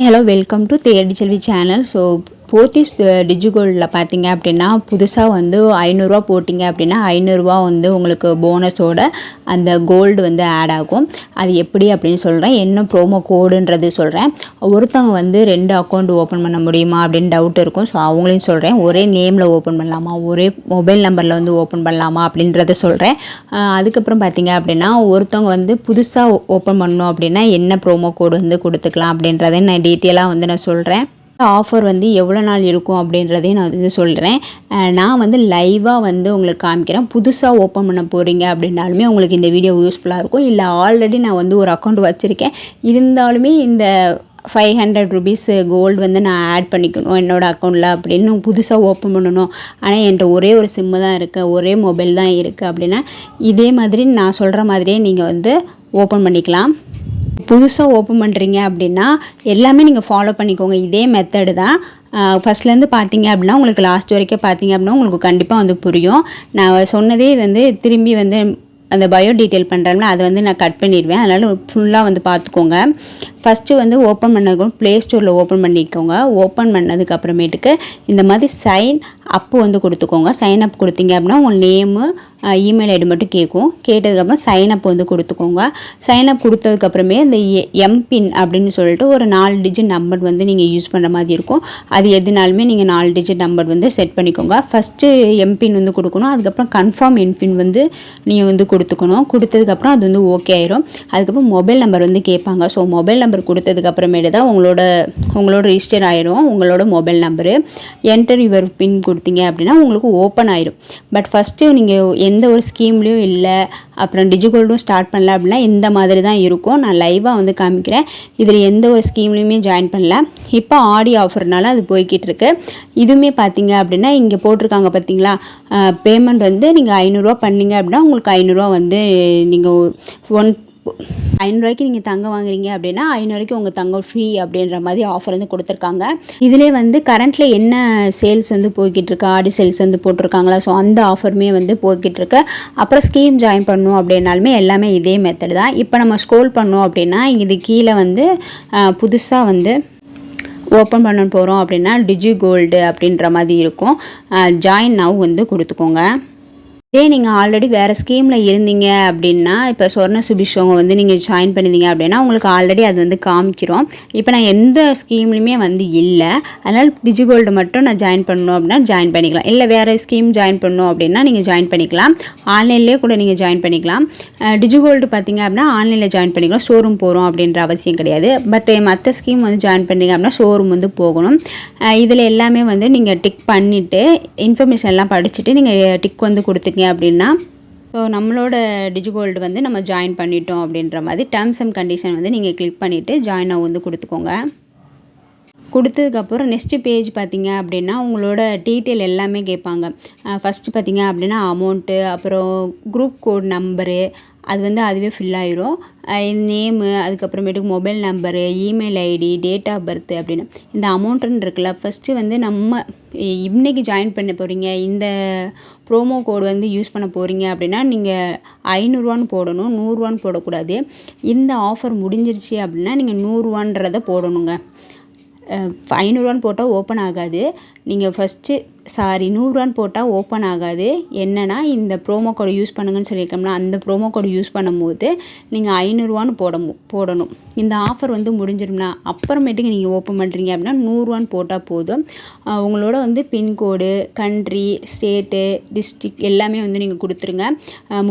Hello welcome to தேடி செல்வி channel. So Pothys டிஜிகோல்டில் பார்த்தீங்க அப்படின்னா புதுசாக வந்து 500ரூவா போட்டிங்க அப்படின்னா 500ரூவா வந்து உங்களுக்கு போனஸோட அந்த கோல்டு வந்து ஆட் ஆகும். அது எப்படி அப்படின்னு சொல்கிறேன், என்ன ப்ரோமோ கோடுன்றது சொல்கிறேன். ஒருத்தவங்க வந்து 2 அக்கௌண்ட் ஓப்பன் பண்ண முடியுமா அப்படின்னு டவுட் இருக்கும். ஸோ அவங்களையும் சொல்கிறேன், ஒரே நேமில் ஓப்பன் பண்ணலாமா, ஒரே மொபைல் நம்பரில் வந்து ஓப்பன் பண்ணலாமா அப்படின்றத சொல்கிறேன். அதுக்கப்புறம் பார்த்தீங்க அப்படின்னா ஒருத்தவங்க வந்து புதுசாக ஓப்பன் பண்ணணும் அப்படின்னா என்ன ப்ரோமோ கோடு வந்து கொடுத்துக்கலாம் அப்படின்றத நான் டீட்டெயிலாக வந்து நான் சொல்கிறேன். ஆஃபர் வந்து எவ்வளோ நாள் இருக்கும் அப்படின்றதையும் நான் வந்து சொல்கிறேன். நான் வந்து லைவாக வந்து உங்களுக்கு காமிக்கிறேன். புதுசாக ஓப்பன் பண்ண போகிறீங்க அப்படின்னாலுமே உங்களுக்கு இந்த வீடியோ யூஸ்ஃபுல்லாக இருக்கும். இல்லை ஆல்ரெடி நான் வந்து ஒரு அக்கௌண்ட் வச்சுருக்கேன், இருந்தாலுமே இந்த 500 ருபீஸ் கோல்டு வந்து நான் ஆட் பண்ணிக்கணும் என்னோடய அக்கௌண்ட்டில் அப்படின்னு புதுசாக ஓப்பன் பண்ணணும். ஆனால் என்கிட்ட ஒரே ஒரு சிம்மு தான் இருக்குது, ஒரே மொபைல் தான் இருக்குது அப்படின்னா இதே மாதிரி நான் சொல்கிற மாதிரியே நீங்கள் வந்து ஓப்பன் பண்ணிக்கலாம். புதுசாக ஓப்பன் பண்ணுறீங்க அப்படின்னா எல்லாமே நீங்கள் ஃபாலோ பண்ணிக்கோங்க. இதே மெத்தடு தான். ஃபஸ்ட்லேருந்து பார்த்தீங்க அப்படின்னா உங்களுக்கு லாஸ்ட் வரைக்கும் பார்த்தீங்க அப்படின்னா உங்களுக்கு கண்டிப்பாக வந்து புரியும். நான் சொன்னதே வந்து திரும்பி வந்து அந்த பயோ டீட்டெயில் பண்ணுறோம்ல அதை வந்து நான் கட் பண்ணிடுவேன். அதனால் ஃபுல்லாக வந்து பார்த்துக்கோங்க. ஃபஸ்ட்டு வந்து ஓப்பன் பண்ணதுக்கு ப்ளே ஸ்டோரில் ஓப்பன் பண்ணிக்கோங்க. ஓப்பன் பண்ணதுக்கு அப்புறமேட்டுக்கு இந்த மாதிரி சைன் அப்பு வந்து கொடுத்துக்கோங்க. சைன் அப் கொடுத்தீங்க அப்படின்னா உங்கள் நேமு இமெயில் ஐடி மட்டும் கேட்கும். கேட்டதுக்கப்புறம் சைன் அப் வந்து கொடுத்துக்கோங்க. சைன் அப் கொடுத்ததுக்கப்புறமே இந்த எம்பின் அப்படின்னு சொல்லிட்டு ஒரு 4 டிஜிட் நம்பர் வந்து நீங்கள் யூஸ் பண்ணுற மாதிரி இருக்கும். அது எதுனாலுமே நீங்கள் 4 டிஜிட் நம்பர் வந்து செட் பண்ணிக்கோங்க. ஃபஸ்ட்டு எம்பின் வந்து கொடுக்கணும். அதுக்கப்புறம் கன்ஃபார்ம் எம்பின் வந்து நீங்கள் வந்து கொடுத்துக்கணும். கொடுத்ததுக்கப்புறம் அது வந்து ஓகே ஆயிரும். அதுக்கப்புறம் மொபைல் நம்பர் வந்து கேட்பாங்க. ஸோ மொபைல் நம்பர் கொடுத்ததுக்கப்புறமேட்டு தான் உங்களோட ரிஜிஸ்டர் ஆயிரும் உங்களோட மொபைல் நம்பரு. என்டர் யுவர் பின் கொடுத்தீங்க அப்படின்னா உங்களுக்கு ஓப்பன் ஆயிரும். பட் ஃபஸ்ட்டு நீங்கள் எந்த ஒரு ஸ்கீம்லேயும் இல்லை, அப்புறம் டிஜிகோல்டும் ஸ்டார்ட் பண்ணல அப்படின்னா இந்த மாதிரி தான் இருக்கும். நான் லைவாக வந்து காமிக்கிறேன். இதில் எந்த ஒரு ஸ்கீம்லேயுமே ஜாயின் பண்ணல. இப்போ ஆடி ஆஃபர்னால அது போய்கிட்டு இருக்கு. இதுவுமே பார்த்தீங்க அப்படின்னா இங்கே போட்டிருக்காங்க பார்த்தீங்களா, பேமெண்ட் வந்து நீங்கள் 500ரூவா பண்ணீங்க அப்படின்னா உங்களுக்கு 500ரூவா வந்து நீங்கள் 500ரூவாய்க்கு நீங்கள் தங்கம் வாங்குறீங்க அப்படின்னா 500ரூவாய்க்கு உங்கள் தங்கம் ஃப்ரீ அப்படின்ற மாதிரி ஆஃபர் வந்து கொடுத்துருக்காங்க. இதிலே வந்து கரண்ட்டில் என்ன சேல்ஸ் வந்து போய்கிட்டு இருக்கு, ஆடி சேல்ஸ் வந்து போட்டிருக்காங்களா, ஸோ அந்த ஆஃபருமே வந்து போய்கிட்டு இருக்கு. அப்புறம் ஸ்கீம் ஜாயின் பண்ணணும் அப்படின்னாலுமே எல்லாமே இதே மெத்தட் தான். இப்போ நம்ம ஸ்க்ரோல் பண்ணோம் அப்படின்னா இது கீழே வந்து புதுசாக வந்து ஓப்பன் பண்ண போகிறோம் அப்படின்னா டிஜிகோல்டு அப்படின்ற மாதிரி இருக்கும். ஜாயின் நவ் வந்து கொடுத்துக்கோங்க. இதே நீங்கள் ஆல்ரெடி வேறு ஸ்கீமில் இருந்தீங்க அப்படின்னா, இப்போ சொர்ண சுபிஷவங்க வந்து நீங்கள் ஜாயின் பண்ணியிருந்தீங்க அப்படின்னா உங்களுக்கு ஆல்ரெடி அது வந்து காமிக்கிறோம். இப்போ நான் எந்த ஸ்கீம்லையுமே வந்து இல்லை, அதனால் டிஜிகோல்டு மட்டும் நான் ஜாயின் பண்ணணும் அப்படின்னா ஜாயின் பண்ணிக்கலாம். இல்லை வேறு ஸ்கீம் ஜாயின் பண்ணணும் அப்படின்னா நீங்கள் ஜாயின் பண்ணிக்கலாம். ஆன்லைன்லேயே கூட நீங்கள் ஜாயின் பண்ணிக்கலாம். டிஜிகோல்டு பார்த்தீங்க அப்படின்னா ஆன்லைனில் ஜாயின் பண்ணிக்கலாம், ஷோரூம் போகிறோம் அப்படின்ற அவசியம் கிடையாது. பட் மற்ற ஸ்கீம் வந்து ஜாயின் பண்ணிங்க அப்படின்னா ஷோரூம் வந்து போகணும். இதில் எல்லாமே வந்து நீங்கள் டிக் பண்ணிவிட்டு இன்ஃபர்மேஷன் எல்லாம் படிச்சுட்டு நீங்கள் டிக் வந்து கொடுத்துங்க அப்படின்னா ஸோ நம்மளோட டிஜிகோல்டு வந்து நம்ம ஜாயின் பண்ணிட்டோம் அப்படின்ற மாதிரி டேர்ம்ஸ் அண்ட் கண்டிஷன் வந்து நீங்கள் கிளிக் பண்ணிவிட்டு ஜாயின் வந்து கொடுத்துக்கோங்க. கொடுத்ததுக்கப்புறம் நெக்ஸ்ட்டு பேஜ் பார்த்தீங்க அப்படின்னா உங்களோட டீட்டெயில் எல்லாமே கேட்பாங்க. ஃபஸ்ட்டு பார்த்தீங்க அப்படின்னா அமௌண்ட்டு, அப்புறம் குரூப் கோட் நம்பரு, அது வந்து அதுவே ஃபில் ஆயிரும். நேமு, அதுக்கப்புறமேட்டுக்கு mobile number, email ID, date of birth அப்படின்னு இந்த அமௌண்ட்டுன்னு இருக்குல்ல. ஃபஸ்ட்டு வந்து நம்ம இன்றைக்கி ஜாயின் பண்ண போகிறீங்க, இந்த ப்ரோமோ கோடு வந்து யூஸ் பண்ண போகிறீங்க அப்படின்னா நீங்கள் 500ரூவான்னு போடணும், 100ரூவான்னு போடக்கூடாது. இந்த ஆஃபர் முடிஞ்சிருச்சு அப்படின்னா நீங்கள் 100ரூவான்றதை போடணுங்க. 500ரூவான்னு போட்டால் ஓப்பன் ஆகாது. நீங்கள் ஃபஸ்ட்டு 100ரூவான்னு போட்டால் ஓப்பன் ஆகாது. என்னென்னா இந்த ப்ரோமோ கோடு யூஸ் பண்ணுங்கன்னு சொல்லியிருக்கோம்னா அந்த ப்ரோமோ கோடு யூஸ் பண்ணும்போது நீங்கள் 500ரூவான்னு போடணும். இந்த ஆஃபர் வந்து முடிஞ்சிடும்னா அப்புறமேட்டுக்கு நீங்கள் ஓப்பன் பண்ணுறீங்க அப்படின்னா 100ரூவான்னு போட்டால் போதும். உங்களோட வந்து பின்கோடு, கண்ட்ரி, ஸ்டேட்டு, டிஸ்ட்ரிக் எல்லாமே வந்து நீங்கள் கொடுத்துருங்க.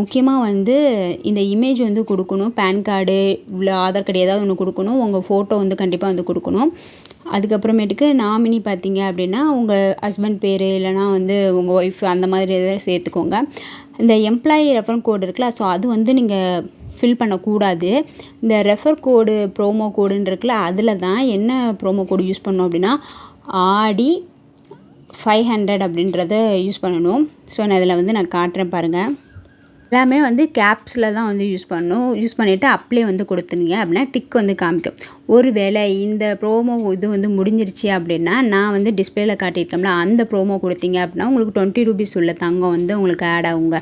முக்கியமாக வந்து இந்த இமேஜ் வந்து கொடுக்கணும். பேன் கார்டு இல்லை ஆதார் கார்டு ஏதாவது ஒன்று கொடுக்கணும். உங்கள் ஃபோட்டோ வந்து கண்டிப்பாக வந்து கொடுக்கணும். அதுக்கப்புறமேட்டுக்கு நாமினி பார்த்தீங்க அப்படின்னா உங்கள் ஹஸ்பண்ட் பேர் இல்லைனா வந்து உங்கள் ஒய்ஃப் அந்த மாதிரி எதாவது சேர்த்துக்கோங்க. இந்த எம்ப்ளாயி ரெஃபரல் கோடு இருக்குல்ல, ஸோ அது வந்து நீங்கள் ஃபில் பண்ணக்கூடாது. இந்த ரெஃபர் கோடு ப்ரோமோ கோடுன்னு இருக்குல்ல, அதில் தான் என்ன ப்ரோமோ கோடு யூஸ் பண்ணணும் அப்படின்னா ஆடி 500 அப்படின்றத யூஸ் பண்ணணும். ஸோ நான் இதில் வந்து நான் காட்டுறேன் பாருங்கள். எல்லாமே வந்து கேப்ஸில் தான் வந்து யூஸ் பண்ணணும். யூஸ் பண்ணிவிட்டு அப்ளை வந்து கொடுத்துருங்க அப்படின்னா டிக் வந்து காமிக்கும். ஒரு வேளை இந்த ப்ரோமோ இது வந்து முடிஞ்சிருச்சு அப்படின்னா நான் வந்து டிஸ்பிளேயில் காட்டியிருக்கோம்ல அந்த ப்ரோமோ கொடுத்தீங்க அப்படின்னா உங்களுக்கு 20 ரூபீஸ் உள்ள தங்கம் வந்து உங்களுக்கு ஆட் ஆகுங்க.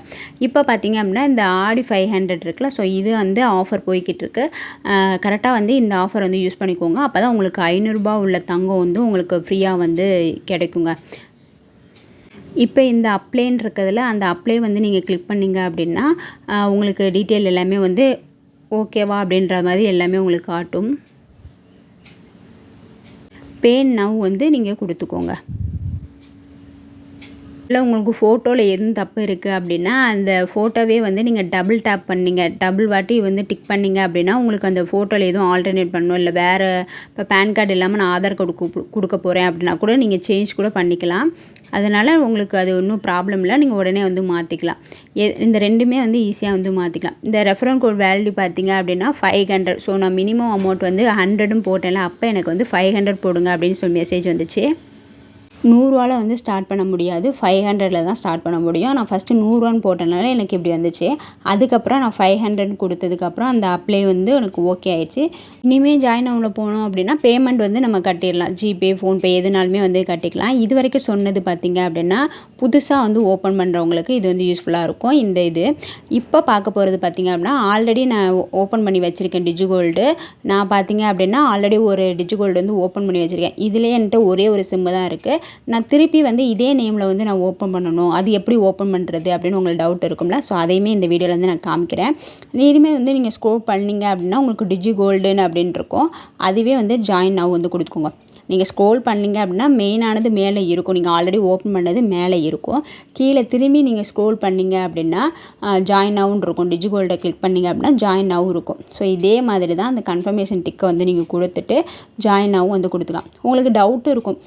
இப்போ பார்த்தீங்க அப்படின்னா இந்த ஆடி 500 இருக்குல்ல, ஸோ இது வந்து ஆஃபர் போய்கிட்டு இருக்கு. கரெக்டாக வந்து இந்த ஆஃபர் வந்து யூஸ் பண்ணிக்கோங்க. அப்போ தான் உங்களுக்கு 500 ரூபா உள்ள தங்கம் வந்து உங்களுக்கு ஃப்ரீயாக வந்து கிடைக்குங்க. இப்போ இந்த அப்ளைன்னு இருக்கிறதுல அந்த அப்ளை வந்து நீங்கள் கிளிக் பண்ணிங்க அப்படின்னா உங்களுக்கு டீட்டெயில் எல்லாமே வந்து ஓகேவா அப்படின்ற மாதிரி எல்லாமே உங்களுக்கு காட்டும். பே நவ் வந்து நீங்கள் கொடுத்துக்கோங்க. இல்லை உங்களுக்கு ஃபோட்டோவில் எதுவும் தப்பு இருக்குது அப்படின்னா அந்த ஃபோட்டோவே வந்து நீங்கள் டபுள் டேப் பண்ணிங்க, டபுள் வாட்டி வந்து டிக் பண்ணிங்க அப்படின்னா உங்களுக்கு அந்த ஃபோட்டோவில் எதுவும் ஆல்டர்னேட் பண்ணணும், இல்லை வேறு இப்போ பேன் கார்டு இல்லாமல் நான் ஆதார் கார்டு கொடுக்க போகிறேன் அப்படின்னா கூட நீங்கள் சேஞ்ச் கூட பண்ணிக்கலாம். அதனால் உங்களுக்கு அது ஒன்றும் ப்ராப்ளம் இல்லை, நீங்கள் உடனே வந்து மாற்றிக்கலாம். இந்த ரெண்டுமே வந்து ஈஸியாக வந்து மாற்றிக்கலாம். இந்த ரெஃபரல் கோட் வேல்யூ பார்த்தீங்க அப்படின்னா 500. ஸோ நான் மினிமம் அமௌண்ட் வந்து 100ன்னு போட்டேன்ல, அப்போ எனக்கு வந்து 500 போடுங்க அப்படின்னு சொல்லி மெசேஜ் வந்துச்சு. 100 வந்து ஸ்டார்ட் பண்ண முடியாது, 500 தான் ஸ்டார்ட் பண்ண முடியும். நான் ஃபஸ்ட்டு 100 போட்டனால எனக்கு இப்படி வந்துச்சு. அதுக்கப்புறம் நான் 500 கொடுத்ததுக்கப்புறம் அந்த அப்ளை வந்து எனக்கு ஓகே ஆயிடுச்சு. இனிமேல் ஜாயின் ஆனில் போனோம் அப்படின்னா பேமெண்ட் வந்து நம்ம கட்டிடலாம். ஜிபே, ஃபோன்பே எதுனாலுமே வந்து கட்டிக்கலாம். இது வரைக்கும் சொன்னது பார்த்திங்க அப்படின்னா புதுசாக வந்து ஓப்பன் பண்ணுறவங்களுக்கு இது வந்து யூஸ்ஃபுல்லாக இருக்கும். இந்த இது இப்போ பார்க்க போகிறது பார்த்திங்க அப்படின்னா ஆல்ரெடி நான் ஓப்பன் பண்ணி வச்சுருக்கேன் டிஜிகோல்டு. நான் பார்த்திங்க அப்படின்னா ஆல்ரெடி ஒரு டிஜிகோல்டு வந்து ஓப்பன் பண்ணி வச்சுருக்கேன். இதிலே என்கிட்ட ஒரே ஒரு சிம்மு தான் இருக்குது. நான் திருப்பி வந்து இதே நேமில் வந்து நான் ஓப்பன் பண்ணணும், அது எப்படி ஓப்பன் பண்ணுறது அப்படின்னு உங்களுக்கு டவுட் இருக்கும்ல. ஸோ அதையுமே இந்த வீடியோவில் வந்து நான் காமிக்கிறேன். இனிமேல் வந்து நீங்கள் ஸ்க்ரோல் பண்ணிங்க அப்படின்னா உங்களுக்கு டிஜி கோல்டுன்னு அப்படின்னு இருக்கும். அதுவே வந்து ஜாயின் நவ் வந்து கொடுத்துக்கோங்க. நீங்கள் ஸ்க்ரோல் பண்ணிங்க அப்படின்னா மெயினானது மேலே இருக்கும், நீங்கள் ஆல்ரெடி ஓப்பன் பண்ணது மேலே இருக்கும். கீழே திரும்பி நீங்கள் ஸ்க்ரோல் பண்ணிங்க அப்படின்னா ஜாயின் நவ்னு இருக்கும். டிஜிகோல்டை கிளிக் பண்ணிங்க அப்படின்னா ஜாயின் நவ் இருக்கும். ஸோ இதே மாதிரி தான் அந்த கன்ஃபர்மேஷன் டிக்கை வந்து நீங்கள் கொடுத்துட்டு ஜாயின் நவ் வந்து கொடுத்துக்கலாம். உங்களுக்கு டவுட் இருக்கும்,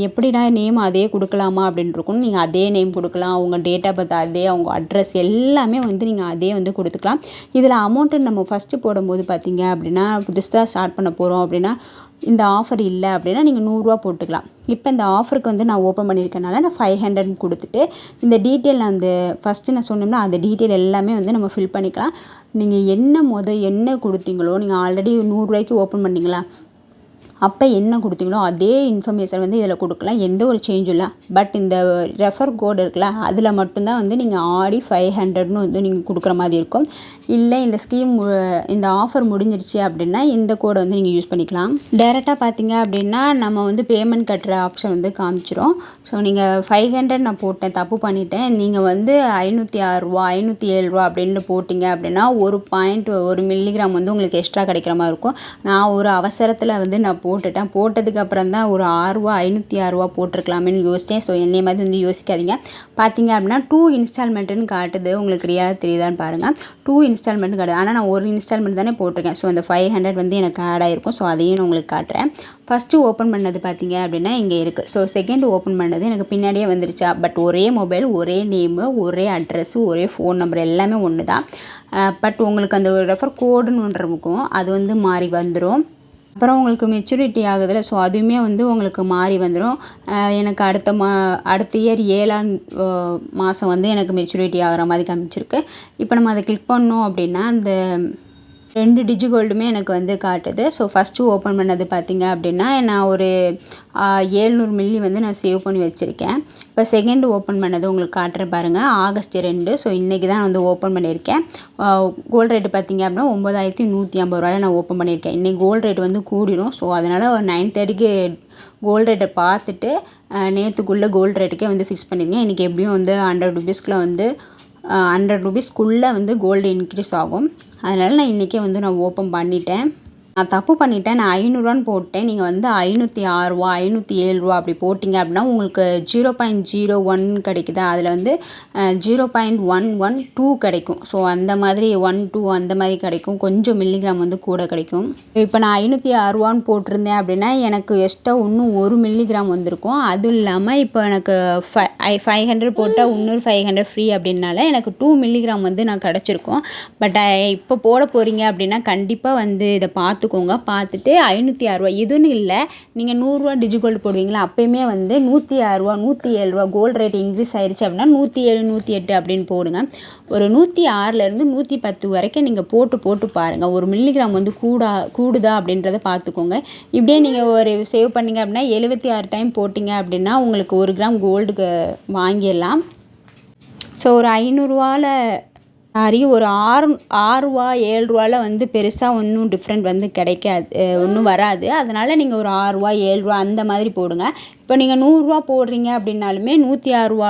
எப்படிடா நேம் அதே கொடுக்கலாமா அப்படின்னு இருக்கும். நீங்கள் அதே நேம் கொடுக்கலாம், உங்கள் டேட் ஆஃப் பர்த் அதே, அவங்க அட்ரஸ் எல்லாமே வந்து நீங்கள் அதே வந்து கொடுத்துக்கலாம். இதில் அமௌண்ட்டு நம்ம ஃபஸ்ட்டு போடும்போது பார்த்தீங்க அப்படின்னா புதுசாக ஸ்டார்ட் பண்ண போகிறோம் அப்படின்னா இந்த ஆஃபர் இல்லை அப்படின்னா நீங்கள் 100 போட்டுக்கலாம். இப்போ இந்த ஆஃபருக்கு வந்து நான் ஓப்பன் பண்ணியிருக்கனால நான் 500 கொடுத்துட்டு இந்த டீட்டெயில் அந்த ஃபஸ்ட்டு நான் சொன்னோம்னா அந்த டீட்டெயில் எல்லாமே வந்து நம்ம ஃபில் பண்ணிக்கலாம். நீங்கள் என்ன கொடுத்தீங்களோ, நீங்கள் ஆல்ரெடி 100 ஓப்பன் பண்ணிங்களா, அப்போ என்ன கொடுத்தீங்களோ அதே இன்ஃபர்மேஷன் வந்து இதில் கொடுக்கலாம். எந்த ஒரு சேஞ்சும் இல்லை. பட் இந்த ரெஃபர் கோடு இருக்குல்ல, அதில் மட்டும்தான் வந்து நீங்கள் ஆடி 500ன்னு வந்து நீங்கள் கொடுக்குற மாதிரி இருக்கும். இல்லை இந்த ஸ்கீம் இந்த ஆஃபர் முடிஞ்சிருச்சு அப்படின்னா இந்த கோடை வந்து நீங்கள் யூஸ் பண்ணிக்கலாம். டைரெக்டாக பார்த்தீங்க அப்படின்னா நம்ம வந்து பேமெண்ட் கட்டுற ஆப்ஷன் வந்து காமிச்சிரும். ஸோ நீங்கள் 500 நான் போட்டேன், தப்பு பண்ணிட்டேன், நீங்கள் வந்து 506 ரூபா 507 ரூபா அப்படின்னு போட்டிங்க அப்படின்னா 1 மில்லிகிராம் வந்து உங்களுக்கு எக்ஸ்ட்ரா கிடைக்கிற மாதிரி இருக்கும். நான் ஒரு அவசரத்தில் வந்து நான் போட்டதுக்கு அப்புறம் தான் ஒரு 6 ரூபா 506 ரூபா போட்டிருக்கலாமேன்னு யோசித்தேன். ஸோ என்னை மாதிரி வந்து யோசிக்காதீங்க. பார்த்தீங்க அப்படின்னா 2 இன்ஸ்டால்மெண்ட்டுன்னு காட்டுது. உங்களுக்கு ரியாலாக தெரியுதான்னு பாருங்கள். 2 இன்ஸ்டால்மெண்ட் காட்டுது. ஆனால் நான் ஒரு இன்ஸ்டால்மெண்ட் தானே போட்டிருக்கேன். ஸோ அந்த 500 வந்து எனக்கு ஆட் ஆகிருக்கும். ஸோ அதையும் நான் உங்களுக்கு காட்டுறேன். ஃபஸ்ட்டு ஓப்பன் பண்ணது பார்த்தீங்க அப்படின்னா இங்கே இருக்குது. ஸோ செகண்ட் ஓப்பன் பண்ணது எனக்கு பின்னாடியே வந்துருச்சா. பட் ஒரே மொபைல், ஒரே நேமு, ஒரே அட்ரஸ்ஸு, ஒரே ஃபோன் நம்பர் எல்லாமே ஒன்று தான். பட் உங்களுக்கு அந்த ரெஃபர் கோடுன்னு ஒன்று இருக்கும், அது வந்து மாறி வந்துடும். அப்புறம் உங்களுக்கு மெச்சூரிட்டி ஆகுதுல்ல, ஸோ அதுவுமே வந்து உங்களுக்கு மாறி வந்துடும். எனக்கு அடுத்த இயர் 7ஆம் மாதம் வந்து எனக்கு மெச்சூரிட்டி ஆகிற மாதிரி காமிச்சிருக்கு. இப்போ நம்ம அதை கிளிக் பண்ணோம் அப்படின்னா அந்த 2 டிஜிகோல்டுமே எனக்கு வந்து காட்டுது. ஸோ ஃபஸ்ட்டு ஓப்பன் பண்ணது பார்த்திங்க அப்படின்னா நான் ஒரு 700 மில்லி வந்து நான் சேவ் பண்ணி வச்சுருக்கேன். இப்போ செகண்டு ஓப்பன் பண்ணது உங்களுக்கு காட்டுறேன் பாருங்கள், ஆகஸ்ட் 2. ஸோ இன்றைக்கி தான் வந்து ஓப்பன் பண்ணியிருக்கேன். கோல்டு ரேட்டு பார்த்திங்க அப்படின்னா 9150 ரூபாயில் நான் ஓப்பன் பண்ணியிருக்கேன். இன்றைக்கி கோல்டு ரேட் வந்து கூடிரும். ஸோ அதனால் ஒரு 9:30க்கு கோல்டு ரேட்டை பார்த்துட்டு நேற்றுக்குள்ளே கோல்டு ரேட்டுக்கே வந்து ஃபிக்ஸ் பண்ணியிருக்கேன். இன்றைக்கி எப்படியும் வந்து 100 ருபீஸ்க்குள்ளே வந்து 100 ருபீஸ்க்குள்ளே வந்து கோல்டு இன்க்ரீஸ் ஆகும். அதனால் நான் இன்றைக்கே வந்து நான் ஓப்பன் பண்ணிட்டேன். நான் தப்பு பண்ணிட்டேன், நான் 500 போட்டேன். நீங்கள் வந்து 506 ரூபா 507 ரூபா அப்படி போட்டிங்க அப்படின்னா உங்களுக்கு 0.01 கிடைக்குதா, அதில் வந்து 0.112 கிடைக்கும். ஸோ அந்த மாதிரி 12 அந்த மாதிரி கிடைக்கும், கொஞ்சம் மில்லிகிராம் வந்து கூட கிடைக்கும். இப்போ நான் 506 ரூபான்னு போட்டிருந்தேன் அப்படின்னா எனக்கு எக்ஸ்ட்ரா இன்னும் 1 மில்லிகிராம் வந்திருக்கும். அதுவும் இல்லாமல் இப்போ எனக்கு 500 போட்டால் இன்னொரு 500 ஃப்ரீ அப்படின்னால எனக்கு 2 மில்லிகிராம் வந்து நான் கிடச்சிருக்கோம். பட் இப்போ போட போகிறீங்க அப்படின்னா கண்டிப்பாக வந்து இதை பார்த்து பார்த்துக்கோங்க. பார்த்துட்டு 506 இதுன்னு இல்லை, நீங்கள் 100 டிஜிகோல்டு போடுவீங்களா அப்போயுமே வந்து 106 107 கோல்டு ரேட் இன்க்ரீஸ் ஆயிடுச்சு அப்படின்னா 107 108 அப்படின்னு போடுங்க. ஒரு 106லேருந்து 110 வரைக்கும் நீங்கள் போட்டு பாருங்கள். ஒரு மில்லிகிராம் வந்து கூடுதா அப்படின்றத பார்த்துக்கோங்க. இப்படியே நீங்கள் ஒரு சேவ் பண்ணிங்க அப்படின்னா 76 டைம் போட்டிங்க அப்படின்னா உங்களுக்கு 1 கிராம் கோல்டுக்கு வாங்கிடலாம். ஸோ ஒரு 500 ஒரு 6 7 வந்து பெருசாக ஒன்றும் டிஃப்ரெண்ட் வந்து கிடைக்காது, ஒன்றும் வராது. அதனால் நீங்கள் ஒரு 6 7 அந்த மாதிரி போடுங்க. இப்போ நீங்கள் 100 போடுறீங்க அப்படின்னாலுமே 106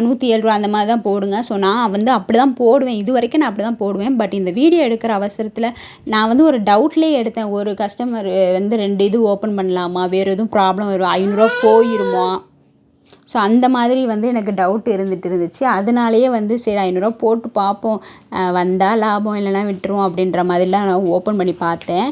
107 அந்த மாதிரி தான் போடுங்க. ஸோ நான் வந்து அப்படி தான் போடுவேன், இது வரைக்கும் நான் அப்படி தான் போடுவேன். பட் இந்த வீடியோ எடுக்கிற அவசரத்தில் நான் வந்து ஒரு டவுட்லேயே எடுத்தேன். ஒரு கஸ்டமர் வந்து 2 இது ஓப்பன் பண்ணலாமா, வேறு எதுவும் ப்ராப்ளம் வரும், 500 போயிருமா, ஸோ அந்த மாதிரி வந்து எனக்கு டவுட் இருந்துச்சு. அதனாலேயே வந்து சரி 500 போட்டு பார்ப்போம், வந்தால் லாபம் இல்லைனா விட்டுரும் அப்படின்ற மாதிரிலாம் நான் ஓப்பன் பண்ணி பார்த்தேன்.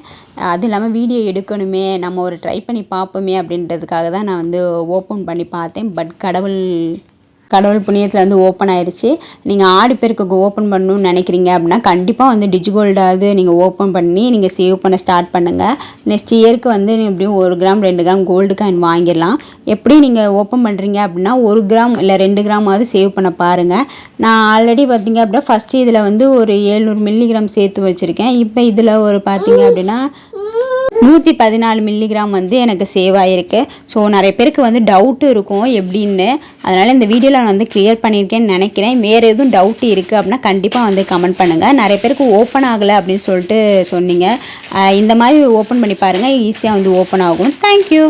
அதுவும் இல்லாமல் வீடியோ எடுக்கணுமே, நம்ம ஒரு ட்ரை பண்ணி பார்ப்போமே அப்படின்றதுக்காக தான் நான் வந்து ஓப்பன் பண்ணி பார்த்தேன். பட் கடவுள் புண்ணியத்தில் வந்து ஓப்பன் ஆயிடுச்சு. நீங்கள் ஆடி பெருக்குக்கு ஓப்பன் பண்ணணும்னு நினைக்கிறீங்க அப்படின்னா கண்டிப்பாக வந்து டிஜிகோல்டாவது நீங்கள் ஓப்பன் பண்ணி நீங்கள் சேவ் பண்ண ஸ்டார்ட் பண்ணுங்கள். நெக்ஸ்ட் இயருக்கு வந்து எப்படியும் 1 கிராம் 2 கிராம் கோல்டு காயின் வாங்கிடலாம். எப்படி நீங்கள் ஓப்பன் பண்ணுறீங்க அப்படின்னா 1 கிராம் இல்லை 2 கிராமாவது சேவ் பண்ண பாருங்கள். நான் ஆல்ரெடி பார்த்தீங்க அப்படின்னா ஃபஸ்ட்டு இதில் வந்து ஒரு 700 மில்லிகிராம் சேர்த்து வச்சுருக்கேன். இப்போ இதில் ஒரு பார்த்தீங்க அப்படின்னா 114 மில்லிகிராம் வந்து எனக்கு சேவ் ஆகிருக்கு. ஸோ நிறைய பேருக்கு வந்து டவுட்டு இருக்கும் எப்படின்னு, அதனால் இந்த வீடியோவில் நான் வந்து கிளியர் பண்ணியிருக்கேன்னு நினைக்கிறேன். வேறு எதுவும் டவுட் இருக்குது அப்படின்னா கண்டிப்பாக வந்து கமெண்ட் பண்ணுங்கள். நிறைய பேருக்கு ஓப்பன் ஆகலை அப்படின்னு சொல்லிட்டு சொன்னீங்க. இந்த மாதிரி ஓப்பன் பண்ணி பாருங்கள், ஈஸியாக வந்து ஓப்பன் ஆகும். தேங்க்யூ.